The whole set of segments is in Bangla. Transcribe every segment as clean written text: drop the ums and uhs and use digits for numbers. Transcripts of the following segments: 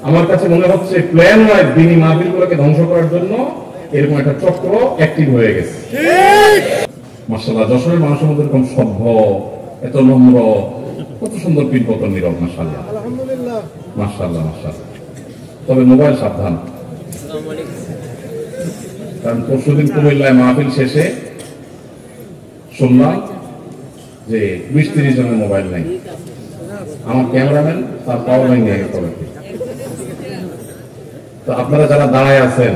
আমার কাছে মনে হচ্ছে প্ল্যান ওয়াইজ দিনী মাহফিলগুলোকে ধ্বংস করার জন্য এরকম একটা চক্র অ্যাক্টিভ হয়ে গেছে। মাশাআল্লাহ, যশোরের মানুষের মধ্যে এরকম সভ্য, এত নম্র, কত সুন্দর পীরপতন নীরব, মাশাআল্লাহ আলহামদুলিল্লাহ, মাশাআল্লাহ মাশাআল্লাহ। তবে মোবাইল সাবধান, কারণ পরশুদিন কুমিল্লায় মাহফিল শেষে শুনলাম যে 20-30 জনের মোবাইল নেই। আমার ক্যামেরাম্যান তার পাওয়ার ব্যাংক নিয়ে গেছে। তো আপনারা যারা দাঁড়ায় আছেন,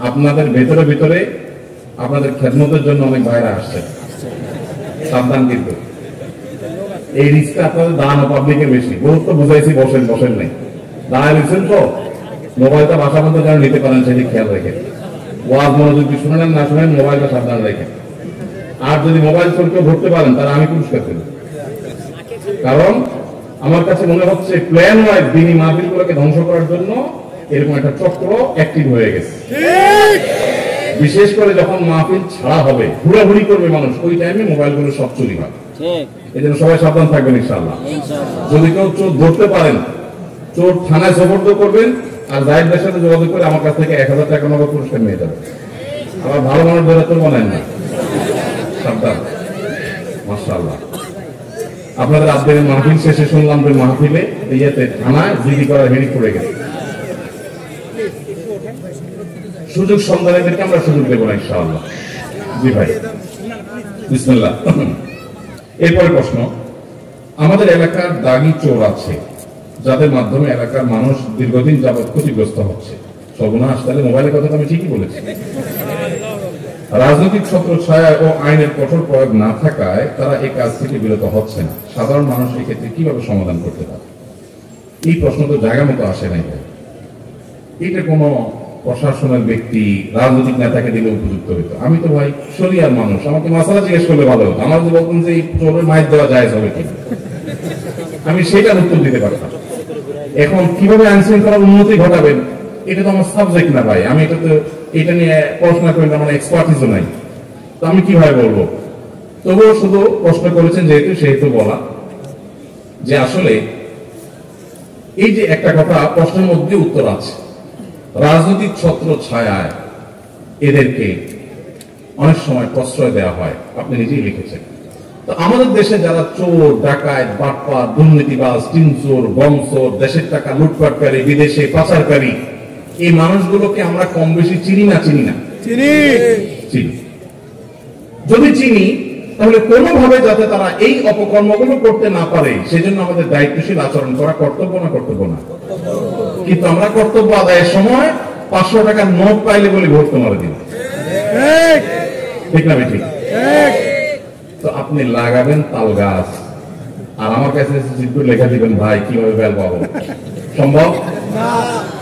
আপনাদের ভেতরে ভিতরে আপনাদের খেদমতের জন্য অনেক ভাইরা আসছে, সাবধান। কিন্তু এই রিস্কটা আপনাদের দান ও পাবলিকের বেশি। বহুত তো বুঝাইছি, বসেন বসেন নেই, দাঁড়ায় দিচ্ছেন তো মোবাইলটা বাসার মধ্যে যেন নিতে পারেন সেটি খেয়াল রেখে। ওয়াজ মনোযোগ শুনেন না শুনেন, মোবাইলটা সাবধান রেখে। আর যদি মোবাইল চোরকে ধরতে পারেন তাহলে আমি পুরস্কার দেব। কারণ আমার কাছে মনে হচ্ছে প্ল্যান ওয়াইজ দিনী মাহফিলগুলোকে ধ্বংস করার জন্য এরকম একটা চক্র অ্যাক্টিভ হয়ে গেছে। বিশেষ করে যখন মাহফিল ছাড়া হবে, ঘুরাঘুরি করবে মানুষ, ওই টাইমে মোবাইলগুলো সব চুরি হয়। এই জন্য সবাই সাবধান থাকবেন ইনশাআল্লাহ। যদি কেউ চোর ধরতে পারেন, চোর থানায় সোপর্দ করবেন, আর জাহিদের সাথে যোগাযোগ করে আমার কাছ থেকে 1000 টাকা নগদ পুরস্কার নিয়ে যাবে। আবার ভালো মানুষ ধরে তো বলেন না, সাবধান। মাশাআল্লাহ, আপনাদের আজকের মাহফিল শেষে শুনলাম যে মাহফিলে ইয়েতে থানায় জিডি করার হেডি পড়ে গেছে। সুযোগ সন্ধানীদেরকে আমরা সুযোগ দেবো না ইনশাআল্লাহ। জি ভাই, বিসমিল্লাহ। এরপরে প্রশ্ন, আমাদের এলাকার দাগি চোর আছে যাদের মাধ্যমে এলাকার মানুষ দীর্ঘদিন যাবৎ ক্ষতিগ্রস্ত হচ্ছে। সর্বনাশ, তাহলে মোবাইলের কথা আমি ঠিকই বলেছি। রাজনৈতিক ছত্রছায়া ও আইনের কঠোর প্রয়োগ না থাকায় তারা এই কাজ থেকে বিরত হচ্ছে না। সাধারণ মানুষ এক্ষেত্রে কিভাবে সমাধান করতে পারে? এই প্রশ্ন তো জায়গা মতো আসে নাই। এটা কোনো প্রশাসনের ব্যক্তি, রাজনৈতিক নেতাকে দিলে উপযুক্ত হইতো। আমি তো ভাই শরিয়ার মানুষ, আমাকে মাসালা জিজ্ঞেস করলে ভালো হতো। আমার যে বলতেন যে এই চোরের মাইর দেওয়া যায় হবে কি, আমি সেটার উত্তর দিতে পারতাম। এখন কিভাবে আইন শৃঙ্খলার উন্নতি ঘটাবেন, এটা তো আমার সাবজেক্ট না ভাই। আমি এটা নিয়ে পড়াশোনা করি না, আমার এক্সপার্টিসও নাই, তো আমি কিভাবে বলবো? তবুও শুধু প্রশ্ন করেছেন যেহেতু, সেহেতু বলা যে আসলে এই যে একটা কথা প্রশ্নের মধ্যে উত্তর আছে, রাজনৈতিক ছত্র ছায়ায় এদেরকে অনেক সময় প্রশ্রয় দেওয়া হয়। আপনি নিজেই লিখেছেন। তো আমাদের দেশে যারা চোর, ডাকাত, বাটপার, দুর্নীতিবাজ, টিনচোর, বংচোর, দেশের টাকা লুটপাটকারী, বিদেশে পাচারকারী, এই মানুষগুলোকে আমরা কম বেশি চিনি না? চিনি না? চিনি। যদি চিনি, তাহলে কোনোভাবে যাতে তারা এই অপকর্মগুলো করতে না পারে সেজন্য আমাদের দায়িত্বশীল আচরণ করা কর্তব্য না? কর্তব্য না? কিন্তু আমরা কর্তব্য আদায়ের সময় 500 টাকার নোট পাইলে বলে ভোট তোমার দিন, ঠিক না? ঠিক। তো আপনি লাগাবেন তাল গাছ, আর আমার কাছে লেখা দিবেন ভাই কিভাবে বেল পাবো? সম্ভব?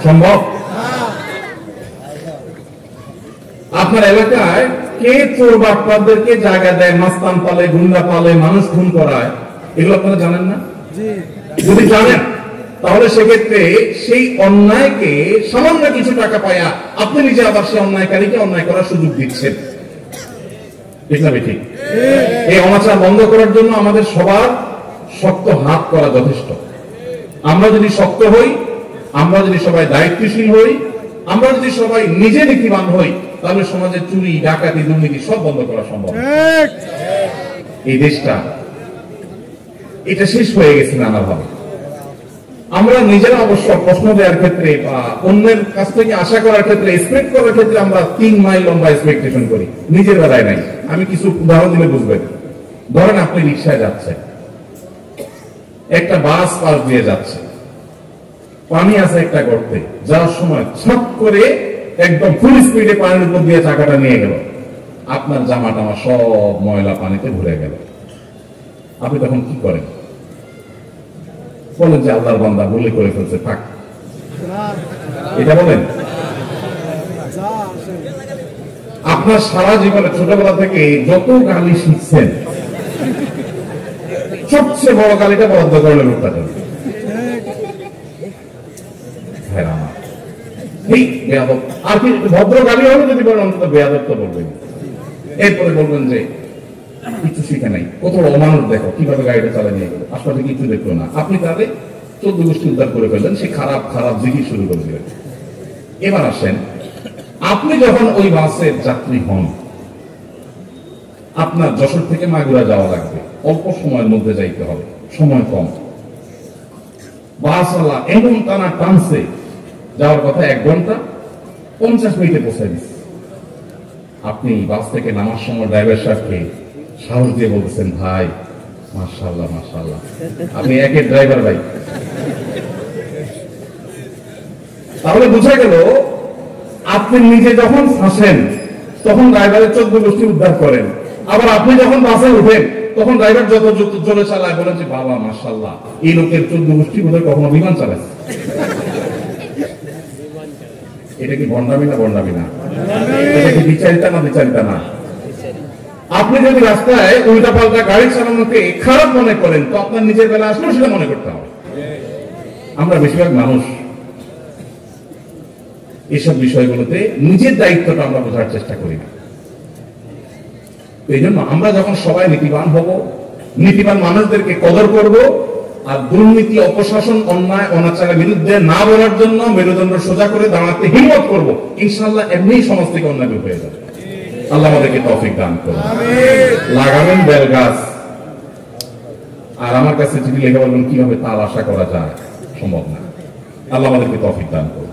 সম্ভব? আপনার এলাকায় কে চোর বাটপারদেরকে জায়গা দেয়, মাস্তান পালে, গুন্ডা পালে, মানুষ খুন করায়, এগুলো আপনারা জানেন না? যদি জানেন তাহলে সেক্ষেত্রে সেই অন্যায়কে সামান্য কিছু টাকা পায়া আপনি নিজে আবার সেই অন্যায়কারীকে অন্যায় করার সুযোগ দিচ্ছেন, ঠিক না? ঠিক। এই অনাচার বন্ধ করার জন্য আমাদের সবার শক্ত হাত করা যথেষ্ট। আমরা যদি শক্ত হই, আমরা যদি সবাই দায়িত্বশীল হই, আমরা যদি সবাই নিজে নীতিবান হই, তাহলে সমাজের চুরি, ডাকাতি, দুর্নীতি সব বন্ধ করা সম্ভব। এই দেশটা এটা শেষ হয়ে গেছে নানাভাবে। আমরা নিজেরা অবশ্য প্রশ্ন দেওয়ার ক্ষেত্রে বা অন্যের কাছ থেকে আশা করার ক্ষেত্রে, এক্সপেক্ট করার ক্ষেত্রে আমরা 3 মাইল লম্বা এক্সপেকটেশন করি, নিজের বেলায় নাই। আমি কিছু উদাহরণ দিলে বুঝবেন। ধরেন আপনি রিক্সায় যাচ্ছেন, একটা বাস পাশ দিয়ে যাচ্ছে, পানি আছে একটা গর্তে, যাওয়ার সময় ছট করে একদম ফুল স্পিডে পানির উপর দিয়ে চাকাটা নিয়ে গেল, আপনার জামা টামা সব ময়লা পানিতে ভরে গেল। আপনি তখন কি করেন? বলেন যে আল্লাহর বান্দা ভুলে করে ফেলছে, থাক, এটা বলেন? আপনার সারা জীবনে ছোটবেলা থেকে যত গালি শিখছেন, সবচেয়ে বড় গালিটা বরাদ্দ করলেন লোকটা জন্য। আর কি ভদ্র গালি হলে যদি বলেন অন্তত বেয়াদব তো বলবেন। এরপরে বলবেন যে কিছু শিখে নাই, কত অমানুষ দেখো কিভাবে গাড়িটা চালিয়ে নিয়ে গেল, আশপাশে কিছু দেখলো না। আপনি তাহলে 14 গোষ্ঠী উদ্ধার করে ফেললেন, সে খারাপ খারাপ জিকির শুরু করে দিলেন। এবার আসেন, আপনি যখন ওই বাসের যাত্রী হন, আপনার যশোর থেকে মাগুরা যাওয়া লাগবে, অল্প সময়ের মধ্যে যাইতে হবে, সময় কম, বাসওয়ালা এমন টানা টানছে, যাওয়ার কথা 1 ঘন্টা 50 মিনিটে পৌঁছায় দিচ্ছে। আপনি বাস থেকে নামার সময় ড্রাইভার সাহেবকে সাহস দিয়ে বলতেছেন, ভাই মাশাআল্লাহ মাশাআল্লাহ, আপনি একের ড্রাইভার ভাই। তাহলে বোঝা গেল আপনি নিজে যখন ফাঁসেন তখন ড্রাইভারের 14 গোষ্ঠী উদ্ধার করেন, আবার আপনি যখন বাসে উঠেন তখন ড্রাইভার যত জোরে চালায় বলেন যে বাবা মাশাআল্লাহ, এই লোকের 14 গোষ্ঠী বোধহয় কখনো বিমান চালাচ্ছে। এটা কি ভণ্ডামি না? ভণ্ডামি না? এটা কি বিচারিতা না? বিচারিতা না? আপনি যদি রাস্তায় উল্টা পাল্টা গাড়ি চালানোকে খারাপ মনে করেন তো আপনার নিজের বেলা আসলেও সেটা মনে করতে হবে। আমরা বেশিরভাগ মানুষ এসব বিষয়গুলোতে নিজের দায়িত্বটা আমরা বোঝার চেষ্টা করি না। এই জন্য আমরা যখন সবাই নীতিবান হব, নীতিবান মানুষদেরকে কদর করব, আর দুর্নীতি, অপশাসন, অন্যায় অনাচারের বিরুদ্ধে না বলার জন্য মেরুদণ্ড সোজা করে দাঁড়াতে হিম্মত করব, ইনশাআল্লাহ এমনিই সমাজ থেকে অন্যায় দূর হয়ে যাবে। আল্লাহ আমাদেরকে তৌফিক দান করুন। লাগাবেন বেল গাছ, আর আমার কাছে চিঠি লিখে বলবেন কিভাবে তার আশা করা যায়, সম্ভব না। আল্লাহ আমাদেরকে তৌফিক দান করুন।